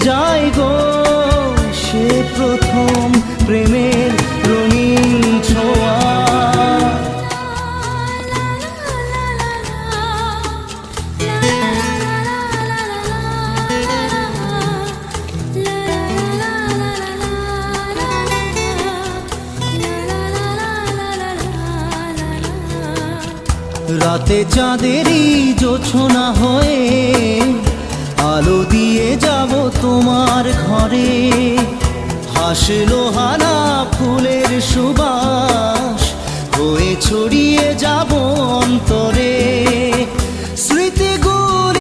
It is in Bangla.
যায় গো সে প্রথম প্রেমের রঙিন ছোঁয়া। রাতে চাঁদেরই জোছনা হয়ে আলো দিয়ে যাব তোমার ঘরে। হাসল